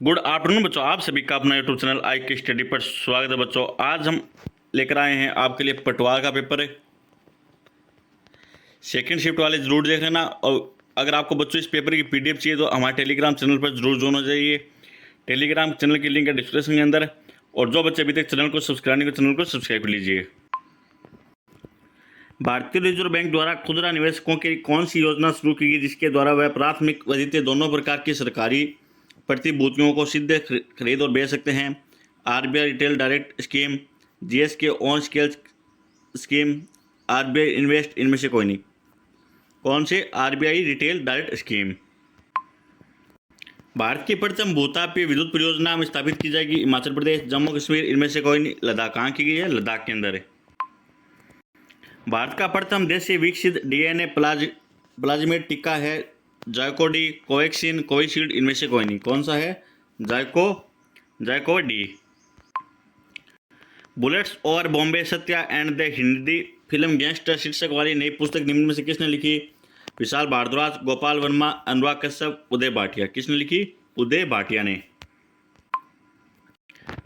Good afternoon बच्चों, आप सभी का अपना यूट्यूब चैनल आई के स्टडी पर स्वागत है। बच्चों आज हम लेकर आए हैं आपके लिए पटवार का पेपर है। सेकंड शिफ्ट वाले जरूर देख लेना। और अगर आपको बच्चों इस पेपर की पीडीएफ चाहिए तो हमारे टेलीग्राम चैनल पर जरूर ज्वाइन हो जाइए। टेलीग्राम चैनल की लिंक है डिस्क्रिप्शन के अंदर। और जो बच्चे अभी तक चैनल को सब्सक्राइब नहीं कर चैनल को सब्सक्राइब कर लीजिए। भारतीय रिजर्व बैंक द्वारा खुदरा निवेशकों की कौन सी योजना शुरू की गई जिसके द्वारा वह प्राथमिक व द्वितीय दोनों प्रकार की सरकारी प्रतिभूतियों को सीधे खरीद और बेच सकते हैं? RBI retail direct scheme, GSK on scale scheme, RBI invest, इनमें से कोई नहीं। कौन से? RBI retail direct scheme. Bharat की प्रथम भूतापीय विद्युत परियोजना में स्थापित की जाएगी हिमाचल प्रदेश, जम्मू कश्मीर, इनमें से कोई नहीं। लद्दाख। कहाँ की गई है? लद्दाख के अंदर है। भारत का प्रथम देशी विकसित डीएनए प्लाज्मिड टीका है जायकोडी, कोवैक्सीन, कोविशील्ड, इनमें से कोई नहीं। कौन सा है? जायकोडी। Bullets over Bombay, Satya and the Hindi film gangster शीर्षक वाली नई पुस्तक निम्न में से किसने लिखी? विशाल भारद्वाज, गोपाल वर्मा, अनुराग कश्यप, उदय भाटिया। किसने लिखी? उदय भाटिया ने।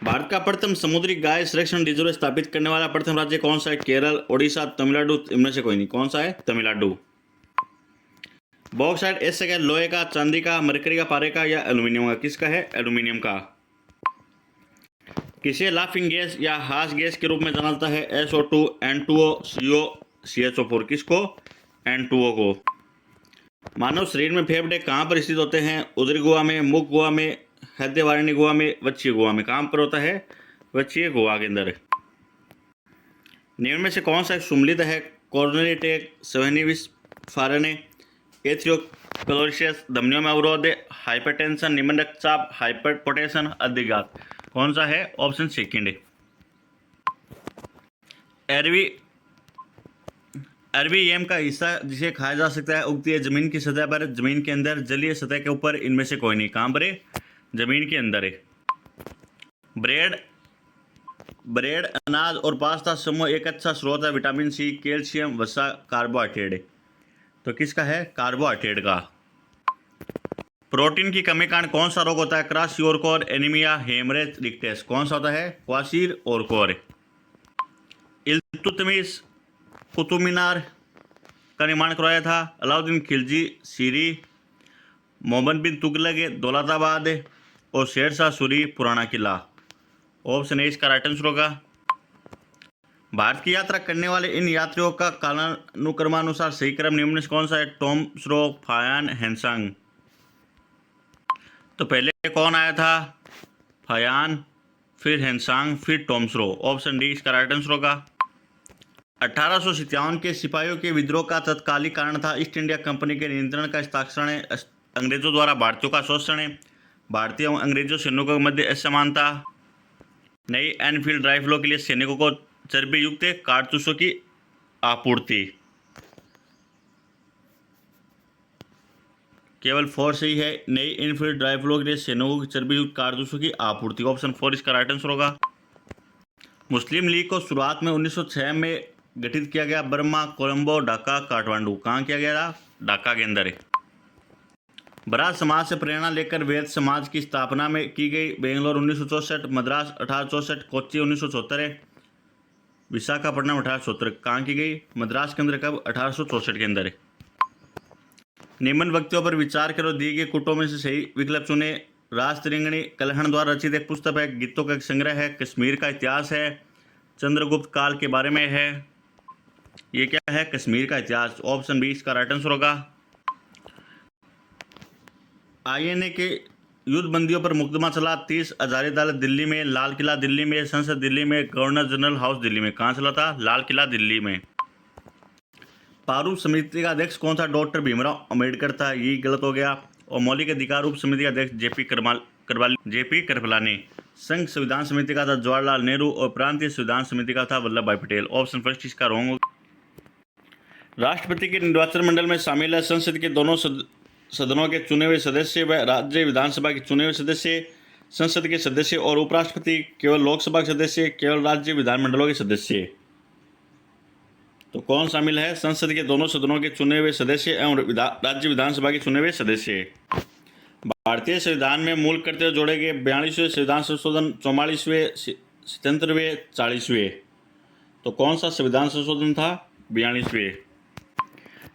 भारत का प्रथम समुद्री गाय संरक्षण रिजर्व स्थापित करने वाला प्रथम राज्य कौन सा है? केरल, ओडिशा, तमिलनाडु, इनमें से कोई नहीं। कौन सा है? तमिलनाडु। बॉक्साइट ऐसे का लोहे का, चांदी का, मरकरी का, पारे का या एल्यूमिनियम का? किसका है? एल्यूमिनियम का। किसे लाफिंग गैस या हास गैस के रूप में जाना जाता है? SO2, N2O, CO, CHO4। किसको? N2O को। मानव शरीर में फेफड़े कहाँ पर स्थित होते हैं? उदरी गुहा में, मुख गुहा में, हृदयवाहिनी गुहा में, वक्षीय गुहा में। कहाँ पर होता है? वक्षीय गुहा के अंदर। निम्न में से कौन सा सुम्मिलित है? कोरोनरी टेक, सेवेनिविस फारने, एथियोक्लोरिसिस, धमनियों में अवरोध, हाइपरटेंशन, निम्न रक्तचाप, हाइपरपोटेंशन, अधिघात। कौन सा है? ऑप्शन सेकंड है। अरबी येम का हिस्सा जिसे खाया जा सकता है उगती है जमीन की सतह पर, जमीन के अंदर, जलीय सतह के ऊपर, इनमें से कोई नहीं। कहाँ पर है? जमीन के अंदर है। ब्रेड, अनाज और पास्ता समूह एक अच्छा स्रोत है विटामिन सी, कैल्शियम, वसा, कार्बोहाइड्रेट। तो किसका है? कार्बोहाइड्रेट का। प्रोटीन की कमी कारण कौन सा रोग होता है? Kwashiorkor, anaemia, haemorrhage, rickets. कौन सा होता है? क्वाशियोरकोर। इल्तुतमिश कुतुब मीनार का निर्माण करवाया था? अलाउद्दीन खिलजी, सीरी, मोहम्मद बिन तुगलक, दौलताबाद, और शेरशाह सूरी, पुराना किला। ऑप्शन ए इसका राइट आंसर होगा। भारत की यात्रा करने वाले इन यात्रियों का कालानुक्रमानुसार सही क्रम निम्न से कौन सा है? टॉम्सरो, फायान, हेनसांग। तो पहले कौन आया था? फायान, फिर हेनसांग, फिर टॉम्सरो। ऑप्शन डी इसका राइट आंसर होगा। 1857 के सिपाहियों के विद्रोह का तत्कालिक कारण था ईस्ट इंडिया कंपनी के नियंत्रण का हस्ताक्षर है, अंग्रेजों द्वारा भारतीयों का शोषण है, भारतीय एवं अंग्रेजों सैनिकों के मध्य असमानता, नई एनफील्ड राइफलों के लिए सैनिकों को चर्बी युक्त कारतूसों की आपूर्ति। केवल 4 सही है। नई एनफील्ड राइफलों के लिए सैनिकों की चर्बी युक्त कारतूसों की आपूर्ति। ऑप्शन 4 इसका राइट आंसर होगा। मुस्लिम लीग को शुरुआत में 1906 में गठित किया गया। बर्मा, कोलंबो, ढाका, काठमांडू। कहाँ किया गया था? ढाका के अंदर है। ब्राह्मण समाज से प्रेरणा लेकर वैद्य समाज की स्थापना में की गई। बेंगलोर 1964, मद्रास 1864, कोच्चि 1974, विशाखापट्टनम 1874। कहाँ की गई? मद्रास के अंदर। कब? 1864 के अंदर है। निम्न व्यक्तियों पर विचार करो, दिए गए कुटों में से सही विकल्प चुने। राज तिरंगणी कलहण द्वारा रचित एक पुस्तक है, गीतों का एक संग्रह है, कश्मीर का इतिहास है, चंद्रगुप्त काल के बारे में है। ये क्या है? कश्मीर का इतिहास। ऑप्शन बी इसका राइट आंसर होगा। आईएनए के युद्ध बंदियों पर मुकदमा चला। 30 हजारी अदालत दिल्ली में, लाल किला दिल्ली में, संसद दिल्ली में, गवर्नर जनरल हाउस दिल्ली में। कहाँ चला था? लाल किला दिल्ली में। प्रारूप समिति का अध्यक्ष कौन था? डॉक्टर भीमराव अम्बेडकर था। ये गलत हो गया। और मौलिक अधिकार उप समिति का अध्यक्ष जेपी कृपलानी। संघ संविधान समिति का था जवाहरलाल नेहरू, और प्रांतीय संविधान समिति का था वल्लभ भाई पटेल। ऑप्शन फर्स्ट इसका रॉन्ग होगा। राष्ट्रपति के निर्वाचन मंडल में शामिल है संसद के दोनों सदनों के चुने हुए सदस्य व राज्य विधानसभा के चुने हुए सदस्य, संसद के सदस्य और उपराष्ट्रपति, केवल लोकसभा के सदस्य, केवल राज्य विधानमंडलों के सदस्य। तो कौन शामिल है? संसद के दोनों सदनों के चुने हुए सदस्य एवं राज्य विधानसभा के चुने हुए सदस्य। भारतीय संविधान में मूल कर्तव्य जोड़े गए 42वें संविधान संशोधन, 44वें, 77वें, 40वें। तो कौन सा संविधान संशोधन था? 42वें।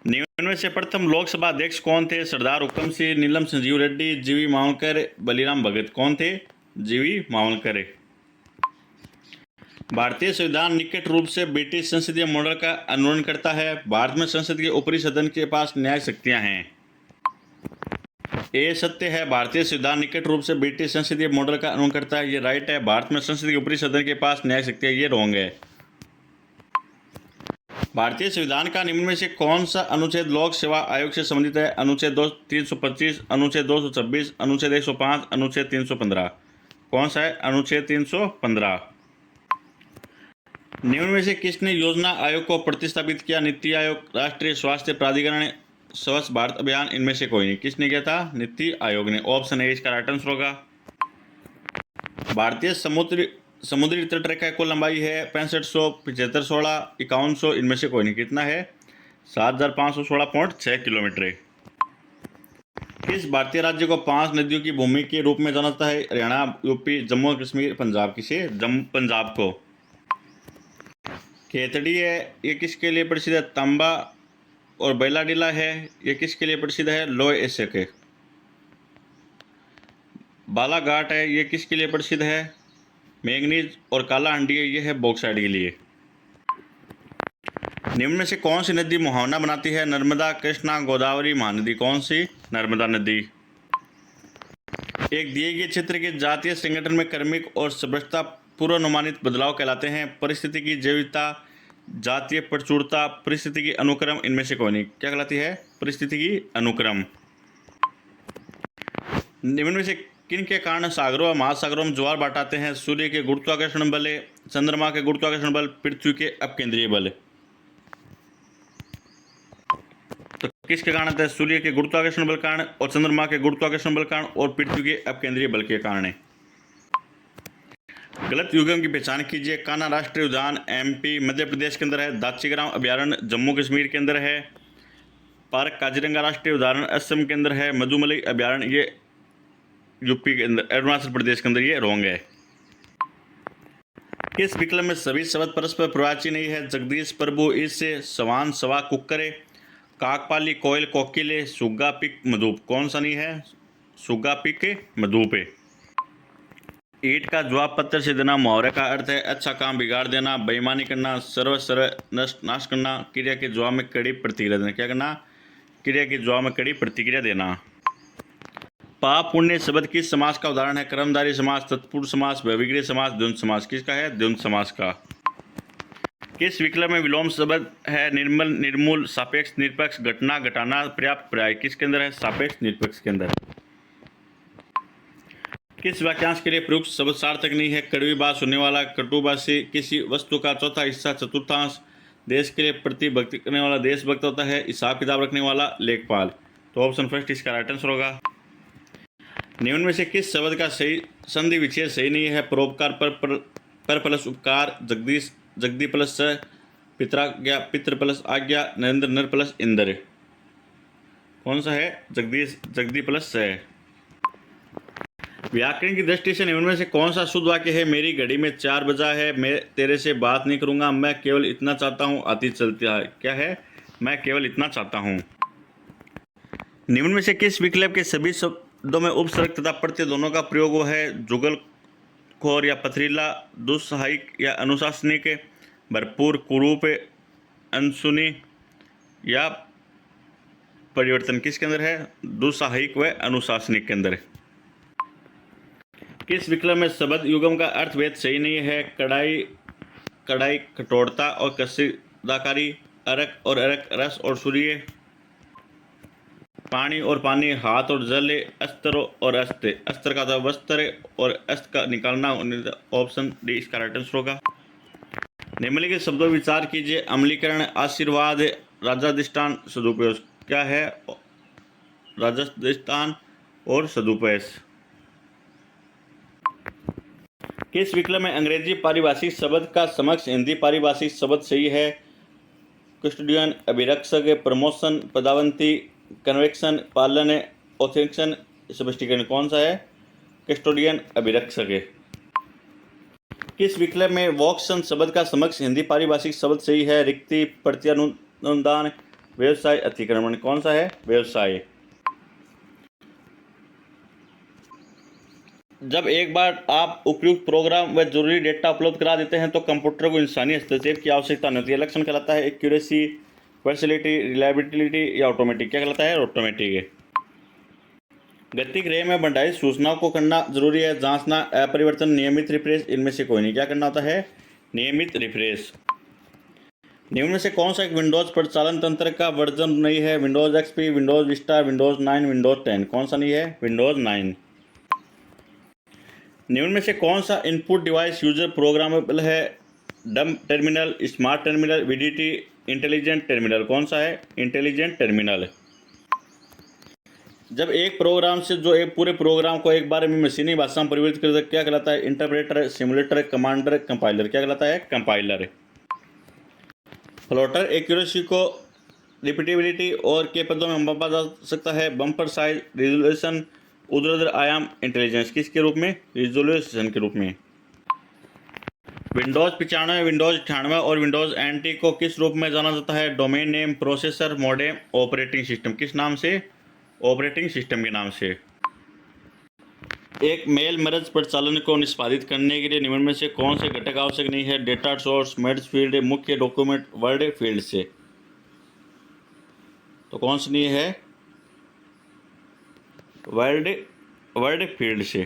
निम्न में से प्रथम लोकसभा अध्यक्ष कौन थे? सरदार हुक्म सिंह, नीलम संजीव रेड्डी, जीवी मावलकर, बलीराम भगत। कौन थे? जीवी मावलकर। भारतीय संविधान निकट रूप से ब्रिटिश संसदीय मॉडल का अनुसरण करता है। भारत में संसद के ऊपरी सदन के पास न्यायिक शक्तियां हैं। ये सत्य है, भारतीय संविधान निकट रूप से ब्रिटिश संसदीय मॉडल का अनुसरण करता है। ये राइट है। भारत में संसद के ऊपरी सदन के पास न्यायिक शक्तियां, ये रॉन्ग है। भारतीय संविधान का निम्न में से कौन सा अनुच्छेद लोक सेवा आयोग से संबंधित है? अनुच्छेद 325, अनुच्छेद 226, अनुच्छेद 105, अनुच्छेद 315। कौन सा है? अनुच्छेद 315। निम्न में से किसने योजना आयोग को प्रतिस्थापित किया? नीति आयोग, राष्ट्रीय स्वास्थ्य प्राधिकरण, स्वच्छ भारत अभियान। इनमें से कोई नहीं। किसने किया था? नीति आयोग ने। ऑप्शन ए इसका राइट आंसर होगा। भारतीय समुद्री तटरेखा की कुल लंबाई है 6500, 7516, 5100। इनमें से कोई नहीं। कितना है? 7516.6 किलोमीटर। किस भारतीय राज्य को 5 नदियों की भूमि के रूप में जाना जाता है? हरियाणा, यूपी, जम्मू कश्मीर, पंजाब। किसे? पंजाब को। खेतड़ी है, ये किसके लिए प्रसिद्ध है? तांबा और बैलाडीला है, ये किसके लिए प्रसिद्ध है? लौह एशिया के। बालाघाट है, ये किसके लिए प्रसिद्ध है? मैंगनीज। और कालाहांडी है, ये है बॉक्साइट के लिए। निम्न में से कौन सी नदी मुहावना बनाती है? नर्मदा, कृष्णा, गोदावरी, महानदी। कौन सी? नर्मदा नदी। एक दिए गए क्षेत्र के जातीय संगठन में क्रमिक और सभ्यता पूर्वानुमानित बदलाव कहलाते हैं। परिस्थिति की जैविकता, जातीय प्रचुरता, परिस्थिति की अनुक्रम। इनमें से कोई नहीं। क्या कहलाती है? परिस्थिति की अनुक्रम। निम्न में से किन के कारण सागरों व महासागरों में ज्वार भाट आते हैं? सूर्य के गुरुत्वाकर्षण बल, चंद्रमा के गुरुत्वाकर्षण बल, पृथ्वी के अपकेंद्रीय बल। तो किसके कारण आते हैं? सूर्य के गुरुत्वाकर्षण बल कारण, और चंद्रमा के गुरुत्वाकर्षण बल कारण, और पृथ्वी के अपकेंद्रीय बल के कारण। गलत युग्म की पहचान कीजिए। कान्हा राष्ट्रीय उद्यान एमपी मध्य प्रदेश के अंदर है। दाचीग्राम अभ्यारण्य जम्मू कश्मीर के अंदर है। पार्क काजीरंगा राष्ट्रीय उद्यान असम के अंदर है। मधुमलाई अभ्यारण्य ये यूपी के अंदर, अरुणाचल प्रदेश के अंदर। ये रॉन्ग है। किस विकल्प में सभी शब्द परस्पर प्रवाची नहीं है? जगदीश, प्रभु, ईसे, सवान, सवा, कुक्करे, काकपाली, कोयल, कोकिले, सुग्गा, पिक, मधुप। कौन सा नहीं है? सुग्गा, पिक, मधुप है। ईट का जवाब पत्थर से देना मुहावरे का अर्थ है अच्छा काम बिगाड़ देना, बेईमानी करना, नाश करना। क्रिया के जवाब में कड़ी प्रतिक्रिया देना। क्या करना? क्रिया के जवाब में कड़ी प्रतिक्रिया देना। पाप पुण्य शब्द किस समास का उदाहरण है? कर्मधारय समास, तत्पुरुष समास, व्यभिग्रह समास, द्वंद्व समास। किसका है? द्वंद्व समास का। किस विकल्प में विलोम शब्द है? निर्मल, निर्मूल, सापेक्ष, निरपेक्ष, घटना, घटाना, पर्याप्त, पर्याय। किसके अंदर है? सापेक्ष निरपेक्ष के अंदर। किस वाक्यांश के लिए प्रयुक्त शब्द सार्थक नहीं है? कड़वी बात सुनने वाला, कटुभाषी, किसी वस्तु का चौथा हिस्सा, चतुर्थांश, देश के लिए प्रतिभक्ति करने वाला, देशभक्त होता है, हिसाब किताब रखने वाला, लेखपाल। तो ऑप्शन फर्स्ट इसका राइट आंसर होगा। निम्न में से किस शब्द का सही संधि विच्छेद सही नहीं है? परोपकार, पर प्लस उपकार, जगदीश, जगदी प्लस स, पितराज्ञा, पितृ प्लस आज्ञा, नरेंद्र, नर प्लस इंद्र। कौन सा है? जगदीश, जगदी प्लस स। व्याकरण की दृष्टि से निम्न में से कौन सा शुद्ध वाक्य है? मेरी घड़ी में 4 बजा है, मैं तेरे से बात नहीं करूंगा, मैं केवल इतना चाहता हूँ, आती चलती है। क्या है? मैं केवल इतना चाहता हूँ। निम्न में से किस विकल्प के सभी शब्दों में उपसर्ग तथा प्रत्यय दोनों का प्रयोग है? जुगलखोर या पथरीला, दुस्साहसिक या अनुशासनिक, भरपूर, कुरूप, अनसुनी या परिवर्तन। किसके अंदर है? दुस्साहसिक व अनुशासनिक के अंदर। किस विकल्प में शब्द युग्म का अर्थभेद सही नहीं है? कढ़ाई, कढ़ाई, कठोरता और कशीदाकारी, अर्क और अर्क, रस और सूर्य, पानी और पानी, हाथ और जल, अस्त्र और अस्त्र। अस्त्र का था वस्त्र और अस्त्र का निकालना। ऑप्शन डी इसका राइट आंसर होगा। निम्नलिखित शब्दों विचार कीजिए। अमलीकरण, आशीर्वाद, राजाधिष्ठान, सदुपयोग। क्या है? राजाधिष्ठान और सदुपयोग। किस विकल्प में अंग्रेजी पारिभाषिक शब्द का समक्ष हिंदी पारिभाषिक शब्द सही है? कस्टोडियन, अभिरक्षक, प्रमोशन, पदावंती, कन्वेक्शन, पालन, ऑथेंटिकेशन, स्पष्टीकरण कौन सा है? कस्टोडियन, अभिरक्षक है। किस विकल्प में वोक्सन शब्द का समक्ष हिंदी पारिभाषिक शब्द सही है? रिक्ति, प्रत्यानुदान, व्यवसाय, अतिक्रमण। कौन सा है? व्यवसाय। जब एक बार आप उपयुक्त प्रोग्राम व जरूरी डेटा उपलब्ध करा देते हैं तो कंप्यूटर को इंसानी हस्तक्षेप की आवश्यकता नहीं होती है। लक्षण कहलाता है एक्यूरेसी, वर्सैटिलिटी, रिलायबिलिटी या ऑटोमेटिक। क्या कहलाता है? ऑटोमेटिक है। गतिक रे में भंडारित सूचनाओं को करना जरूरी है। जांचना, अपरिवर्तन, नियमित रिफ्रेश, इनमें से कोई नहीं। क्या करना होता है? नियमित रिफ्रेश। निम्न में से कौन सा एक विंडोज प्रचालन तंत्र का वर्जन नहीं है? Windows XP, Windows Vista, Windows 9, Windows 10। कौन सा नहीं है? विंडोज 9। निम्न में से कौन सा इनपुट डिवाइस यूजर प्रोग्रामेबल है? डम terminal, smart terminal, VDT, intelligent terminal. कौन सा है? Intelligent terminal. जब एक प्रोग्राम से जो एक पूरे प्रोग्राम को एक बार में मशीनी भाषा में परिवर्तित कर क्या कहलाता है? Interpreter, simulator, commander, compiler. क्या कहलाता है? कंपाइलर। फ्लोटर एक्यूरेसी को रिपीटेबिलिटी और के पदों में मापा जा सकता है। बम्पर साइज, रिजोल्यूशन, ऊर्ध्वाधर आयाम, इंटेलिजेंस। किसके रूप में? रिजोल्यूशन के रूप में। विंडोज 95, विंडोज 98 और विंडोज एनटी को किस रूप में जाना जाता है? Domain name, processor, modem, operating system. किस नाम से? ऑपरेटिंग सिस्टम के नाम से। एक मेल मर्ज प्रचालन को निष्पादित करने के लिए निम्न में से कौन से घटक आवश्यक नहीं है? डेटा सोर्स, मर्ज फील्ड, मुख्य डॉक्यूमेंट, वर्ड फील्ड से। तो कौन सी नहीं है? वर्ड फील्ड से।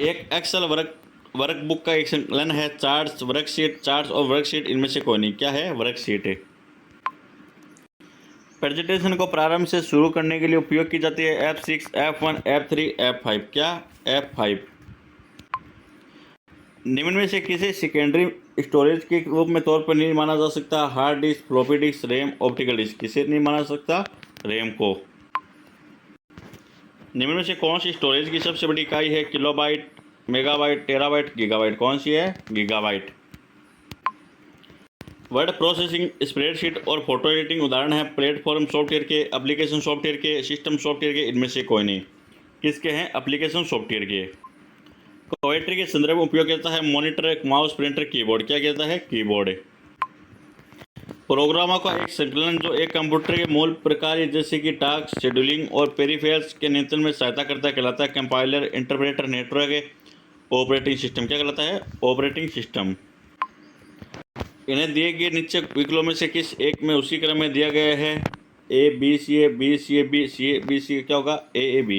एक एक्सेल वर्कबुक का एक संकलन है। चार्ट्स, वर्कशीट, चार्ट्स और वर्कशीट, इनमें से कोई नहीं। क्या है? वर्कशीट है। प्रेजेंटेशन को प्रारंभ से शुरू करने के लिए उपयोग की जाती है F6, F1, F3, F5। क्या? F5। निम्न में से किसी सेकेंडरी स्टोरेज के रूप में तौर पर नहीं माना जा सकता? Hard disk, floppy disk, RAM, optical disk. किसे नहीं माना सकता? रैम को। निम्न में से कौन सी स्टोरेज की सबसे बड़ी इकाई है? Kilobyte, megabyte, terabyte, gigabyte. कौन सी है? गीगाबाइट। वर्ड प्रोसेसिंग, स्प्रेडशीट और फोटो एडिटिंग उदाहरण है प्लेटफॉर्म सॉफ्टवेयर के, एप्लीकेशन सॉफ्टवेयर के, सिस्टम सॉफ्टवेयर के, इनमें से कोई नहीं। किसके हैं? एप्लीकेशन सॉफ्टवेयर के। पोएट्री के संदर्भ में उपयोग करता है मॉनिटर, माउस, प्रिंटर, कीबोर्ड। क्या कहता है? कीबोर्ड। प्रोग्रामों का एक संकलन जो एक कंप्यूटर के मूल प्रकार जैसे कि टास्क, शेड्यूलिंग और पेरिफेरल्स के नियंत्रण में सहायता करता है कहलाता है compiler, interpreter, network, operating system. क्या कहलाता है? Operating system. इन्हें दिए गए नीचे विकल्पों में से किस एक में उसी क्रम में दिया गया है? A B C A B C A B C A B C A। क्या होगा? A B।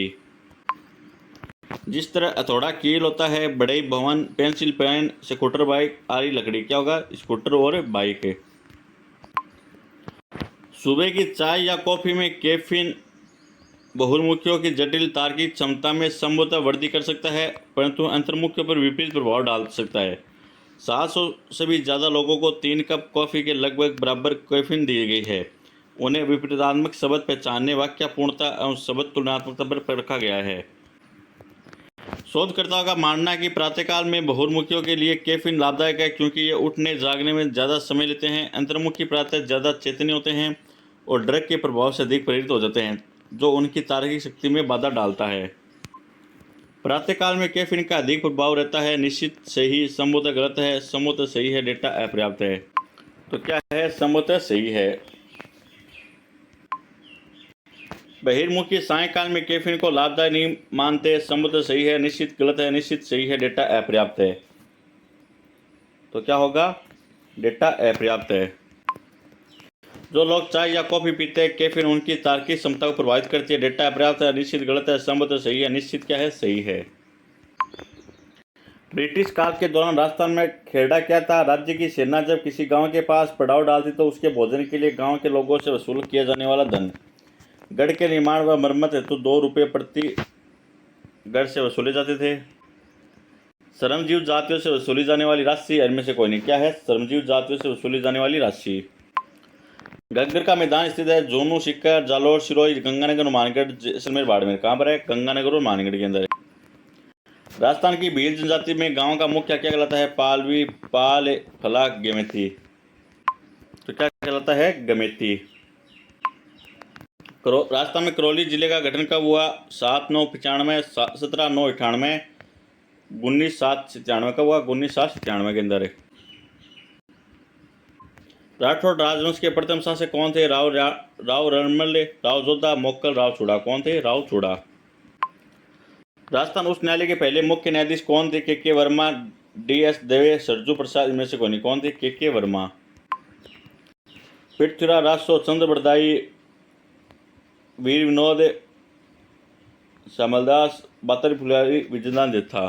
जिस तरह हथौड़ा कील होता है, बड़े भवन, पेंसिल, पेन, स्कूटर, बाइक, आरी लकड़ी। क्या होगा? स्कूटर और बाइक। सुबह की चाय या कॉफी में कैफीन बहुमुखियों की जटिल तार्किक क्षमता में संभवतः वृद्धि कर सकता है, परंतु अंतर्मुखियों पर विपरीत प्रभाव डाल सकता है। 700 से भी ज़्यादा लोगों को 3 कप कॉफ़ी के लगभग बराबर कैफीन दी गई है। उन्हें विपरीतात्मक शब्द पहचानने, वाक्य पूर्णता एवं शब्द तुलनात्मकता पर रखा गया है। शोधकर्ताओं का मानना है कि प्रातःकाल में बहुमुखियों के लिए कैफीन लाभदायक है क्योंकि ये उठने जागने में ज़्यादा समय लेते हैं। अंतर्मुखी प्रातः ज़्यादा चेतन्य होते हैं और ड्रग के प्रभाव से अधिक प्रेरित हो जाते हैं, जो उनकी तार्किक शक्ति में बाधा डालता है। प्रातःकाल में कैफीन का अधिक प्रभाव रहता है। निश्चित सही, संभवतः गलत है, संभवतः सही है, डेटा अपर्याप्त है। तो क्या है? संभवतः सही है। बहिर्मुखी सायंकाल में कैफीन को लाभदायक नहीं मानते, संभवतः सही है, निश्चित गलत है, निश्चित सही है, डेटा अपर्याप्त है। तो क्या होगा? डेटा अपर्याप्त है। जो लोग चाय या कॉफी पीते हैं, कैफीन उनकी तार्किक क्षमता को प्रभावित करती है, डेटा अपर्याप्त है, निश्चित गलत है, संभवतः सही है, निश्चित क्या है? सही है। ब्रिटिश काल के दौरान राजस्थान में खेड़ा क्या था? राज्य की सेना जब किसी गांव के पास पड़ाव डालती तो उसके भोजन के लिए गांव के लोगों से वसूल किया जाने वाला धन। गढ़ के निर्माण व मरम्मत हेतु 2 रुपये प्रति गढ़ से वसूले जाते थे। श्रमजीव जातियों से वसूली जाने वाली राशि, इनमें से कोई नहीं। क्या है? श्रमजीव जातियों से वसूली जाने वाली राशि। घग्गर का मैदान स्थित है झुंझुनू, सीकर, जालोर, सिरोही, गंगानगर, मानगढ़, जैसलमेर, बाड़मेर। कहाँ पर है? गंगानगर और मानगढ़ के अंदर। राजस्थान की भील जनजाति में गांव का मुख्य क्या कहलाता है? पालवी, पाल, फला, गेमेती। तो क्या कहलाता है? गमेती। राजस्थान में करौली जिले का गठन कब हुआ? 7/9/95, 17/9/98, 19/7/97 कब हुआ? 19/7/97 के अंदर है। राठौड़ राजवंश के प्रथम शासक कौन थे? राव रणमल, राव जोधा, मोक्कल, राव चूड़ा। कौन थे? राव चूड़ा। राजस्थान उच्च न्यायालय के पहले मुख्य न्यायाधीश कौन थे? के वर्मा, DS दवे, सरजू प्रसाद। इनमें से कोई कौन थे? के वर्मा। पृथ्वीराज राजसो, चंद्र बरदाई, वीर विनोद, श्यामलदास, बातर फुलारी, विजयदान था।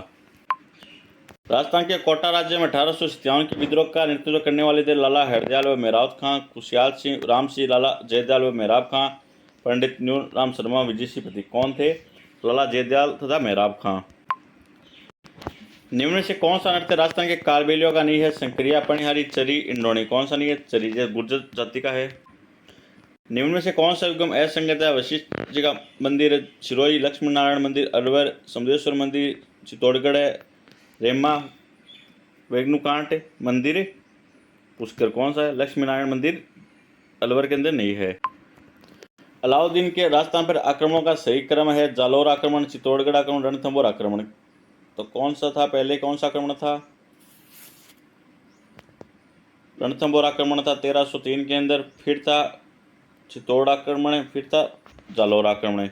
राजस्थान के कोटा राज्य में 1857 के विद्रोह का नेतृत्व करने वाले थे लाला हरदयाल व मेहराब खां, खुशियाल सिंह, राम सिंह, लाला जयदयाल व मेहराब खां, पंडित न्यू राम शर्मा, विजय सिंह प्रतीक। कौन थे? लाला जयदयाल तथा मेहराब खां। निम्न में से कौन सा नृत्य राजस्थान के कालबेलियों का नहीं है? शंकरिया, पणिहारी, चरी, इंडोनी। कौन सा नहीं है? चरी, जो गुर्जर जाति का है। निम्न में से कौन सा युगम असंगत है? वशिष्ठ जी का मंदिर, सिरोही, लक्ष्मी नारायण मंदिर, अलवर, समुदेश्वर मंदिर, चित्तौड़गढ़, रेमा, वेगनुकांट मंदिर, पुष्कर। कौन सा है? लक्ष्मी नारायण मंदिर अलवर के अंदर नहीं है। अलाउद्दीन के राजस्थान पर आक्रमणों का सही क्रम है? जालौर आक्रमण, चित्तौड़गढ़ आक्रमण, रणथंभौर आक्रमण। तो कौन सा था? पहले कौन सा आक्रमण था? रणथंभौर आक्रमण था 1303 के अंदर, फिर था चित्तौड़ आक्रमण, फिर था जालौर आक्रमण।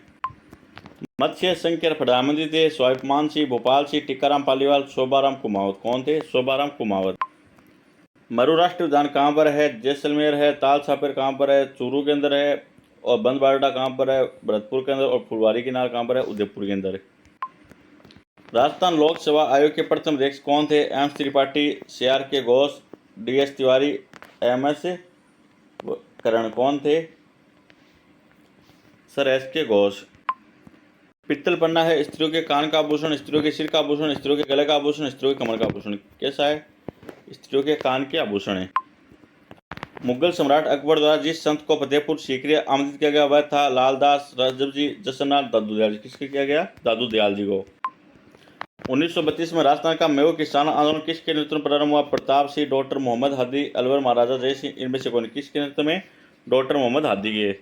मत्स्य संघ के प्रधानमंत्री थे स्वाभिमान सिंह, भोपाल सिंह, टीकाराम पालीवाल, शोभाराम कुमावत। कौन थे? शोभाराम कुमावत। मरु राष्ट्रीय उद्यान कहाँ पर है? जैसलमेर है। ताल छापर कहाँ पर है? चूरू के अंदर है। और बंदबाड़ा कहाँ पर है? भरतपुर के अंदर। और फुलवारी किनार कहाँ पर है? उदयपुर के अंदर। राजस्थान लोक सेवा आयोग के प्रथम अध्यक्ष कौन थे? M Tripathi, CRK Ghosh, DS Tiwari, MS Karan. कौन थे? Sir SK Ghosh. पित्तल पन्ना है स्त्रियों के कान का आभूषण, स्त्रियों के सिर का आभूषण, स्त्रियों के गले का आभूषण, स्त्रियों के कमर का आभूषण। कैसा है? स्त्रियों के कान के आभूषण है। मुगल सम्राट अकबर द्वारा जिस संत को फतेहपुर सीकरी आमंत्रित किया गया वह था लालदास, रजब जी, जसनाथ, दादू दयाल जी। किसके किया गया? दादू दयाल जी को। 1932 में राजस्थान का मेवाड़ किसान आंदोलन किसके नेतृत्व में प्रारंभ हुआ? प्रताप सिंह, डॉक्टर मोहम्मद हादी, अलवर महाराजा जय सिंह। इनमें से कौन? किसके नेतृत्व में? डॉक्टर मोहम्मद हादी के।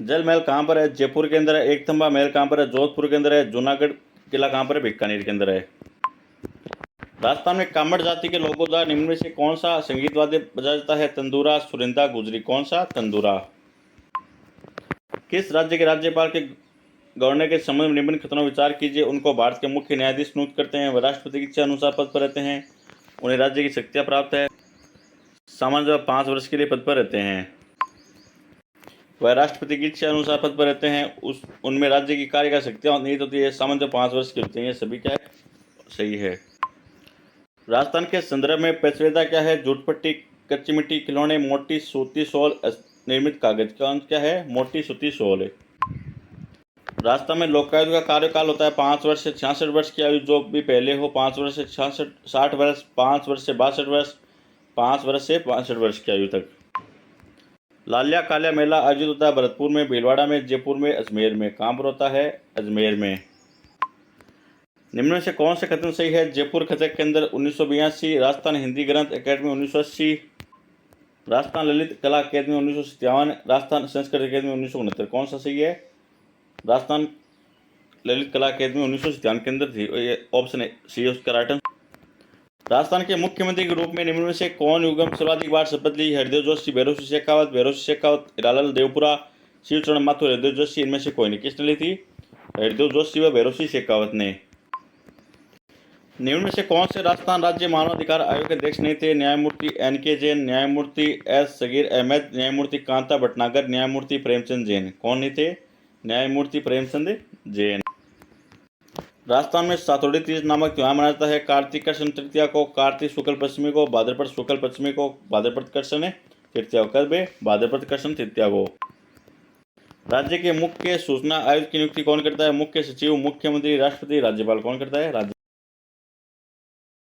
जल महल कहाँ पर है? जयपुर के अंदर है। एक थंबा महल कहाँ पर है? जोधपुर के अंदर है। जूनागढ़ किला कहाँ पर है? बीकानेर के अंदर है। राजस्थान में कामड़ जाति के लोगों द्वारा निम्न में से कौन सा संगीत वाद्य बजाया जाता है? तंदूरा, सुरिंदा, गुजरी। कौन सा? तंदूरा। किस राज्य के राज्यपाल के गवर्नर के संबंध में निम्न कथनों विचार कीजिए? उनको भारत के मुख्य न्यायाधीश नियुक्त करते हैं, वह राष्ट्रपति की इच्छा अनुसार पद पर रहते हैं, उन्हें राज्य की शक्तियां प्राप्त है, सामान्य 5 वर्ष के लिए पद पर रहते हैं, वह राष्ट्रपति की इच्छा अनुसार पद पर रहते हैं, उनमें राज्य की कार्य शक्तियां नहीं होती है, सामान्य 5 वर्ष की होती है। सभी क्या है? सही है। राजस्थान के संदर्भ में पेशवेदा क्या है? जूटपट्टी, कच्ची मिट्टी, खिलौने, मोटी सूती शॉल, निर्मित कागज। क्या है? मोटी सूती शॉल है। राजस्थान में लोकायुक्त का कार्यकाल होता है 5 वर्ष से 66 वर्ष की आयु जो भी पहले हो, 5 वर्ष से 60 वर्ष, 5 वर्ष से 62 वर्ष, 5 वर्ष से 65 वर्ष की आयु तक। लालिया कालिया मेला आयोजित होता है भरतपुर में, भीलवाड़ा में, जयपुर में, अजमेर में। कहाँ पर होता है? अजमेर में। निम्न में से कौन से कथन सही है? जयपुर कथक के अंदर 1982, राजस्थान हिंदी ग्रंथ अकेडमी 1980, राजस्थान ललित कला अकेदमी 1957, राजस्थान संस्कृत अकेदमी 1969। कौन सा सही है? राजस्थान ललित कला अकेदमी 1997 के अंदर थी। ये ऑप्शन सी है उसका राइट आंसर। राजस्थान के मुख्यमंत्री के रूप में निम्न में से कौन युगम सर्वाधिक बार शपथ ली? हरदेव जोशी, भैरव सिंह शेखावत, हिरालाल देवपुरा, शिवचरण माथुर, हरदेव जोशी। इनमें से कोई नहीं। किसने ली थी? हरदेव जोशी व भैरव सिंह शेखावत ने। निम्न में से कौन से राजस्थान राज्य मानवाधिकार आयोग के अध्यक्ष नहीं थे? न्यायमूर्ति NK जैन, न्यायमूर्ति S सगीर अहमद, न्यायमूर्ति कांता भटनागर, न्यायमूर्ति प्रेमचंद जैन। कौन नहीं थे? न्यायमूर्ति प्रेमचंद जैन। राजस्थान में सातोड़ी तीज नामक त्योहार मनाया जाता है कार्तिक कृष्ण तृतीया को, कार्तिक शुक्ल पंचमी को, भाद्रपद शुक्ल पंचमी को, भाद्रपद कृष्ण तृतीया को। कब? भाद्रपद कृष्ण तृतीया को। राज्य के मुख्य सूचना आयुक्त की नियुक्ति कौन करता है? मुख्य सचिव, मुख्यमंत्री, राष्ट्रपति, राज्यपाल। कौन करता है? राज्य